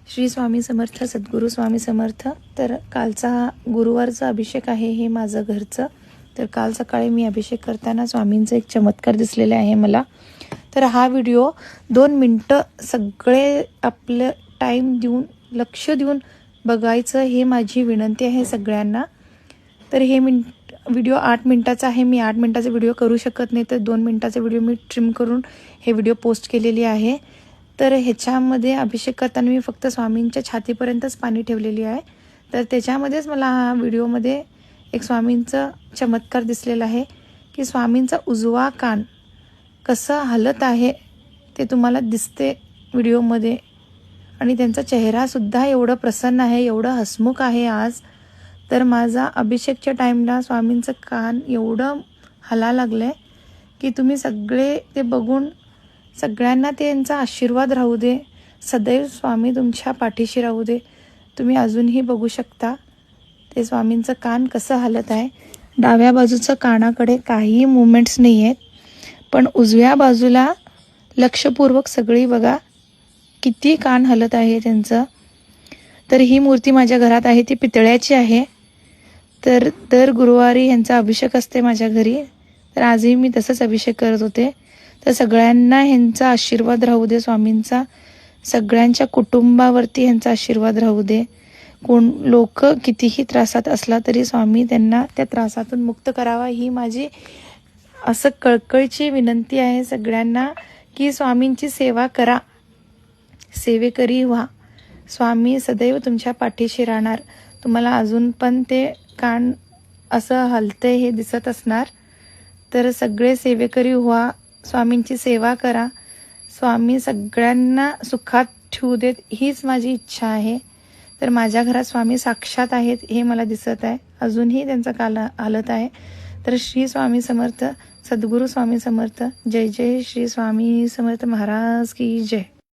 श्री स्वामी समर्थ, सद्गुरू स्वामी समर्थ। तर कालचा गुरुवारचा अभिषेक आहे, हे माझं घरचं। तर काल सकाळी मी अभिषेक करताना स्वामींचा एक चमत्कार दिसलेला आहे मला। तर हा व्हिडिओ 2 मिनटं सगळे आपलं टाईम देऊन, लक्ष देऊन बघायचं, हे माझी विनंती आहे सगळ्यांना। तर हे व्हिडिओ 8 मिनिटाचा आहे। मी 8 मिनिटाचा व्हिडिओ करू शकत नाही, तर 2 मिनिटाचा व्हिडिओ मी ट्रिम करून हे व्हिडिओ पोस्ट केलेली आहे। तर ह्याच्यामध्ये अभिषेक करताना मी फक्त स्वामींच्या छातीपर्यंतच पाणी ठेवलेली आहे। तर त्याच्यामध्येच मला हा व्हिडिओमध्ये एक स्वामींचा चमत्कार दिसलेला आहे की स्वामींचा उजवा कान कसं हलत आहे ते तुम्हाला दिसते व्हिडिओमध्ये। आणि त्यांचा चेहरासुद्धा एवढं प्रसन्न आहे, एवढं हसमुख आहे आज। तर माझा अभिषेकच्या टाईमला स्वामींचं कान एवढं हला लागलं की तुम्ही सगळे ते बघून सगळ्यांना त्यांचा आशीर्वाद राहू दे। सदैव स्वामी तुमच्या पाठीशी राहू दे। तुम्ही अजूनही बघू शकता ते स्वामींचं कान कसं हलत आहे। डाव्या बाजूचं कानाकडे काही मुवमेंट्स नाही आहेत, पण उजव्या बाजूला लक्षपूर्वक सगळी बघा किती कान हलत आहे त्यांचं। तर ही मूर्ती माझ्या घरात आहे, ती पितळ्याची आहे। तर दर गुरुवारी ह्यांचा अभिषेक असते माझ्या घरी। तर आजही मी तसंच अभिषेक करत होते। तर सगळ्यांना ह्यांचा आशीर्वाद राहू दे स्वामींचा, सगळ्यांच्या कुटुंबावरती ह्यांचा आशीर्वाद राहू दे। कोण लोक कितीही त्रासात असला तरी स्वामी त्यांना त्या त्रासातून मुक्त करावा, ही माझी असं कळकळीची विनंती आहे सगळ्यांना की स्वामींची सेवा करा, सेवेकरी व्हा। स्वामी सदैव तुमच्या पाठीशी राहणार। तुम्हाला अजून पण ते कान असं हलते हे दिसत असणार। तर सगळे सेवेकरी व्हा, स्वामींची सेवा करा। स्वामी सगळ्यांना सुखात ठेवू देत, हीच माझी इच्छा आहे। तर माझ्या घरात स्वामी साक्षात आहेत हे मला दिसत आहे, अजूनही त्यांचा कान हलत आहे। तर श्री स्वामी समर्थ, सद्गुरू स्वामी समर्थ। जय जय श्री स्वामी समर्थ महाराज की जय।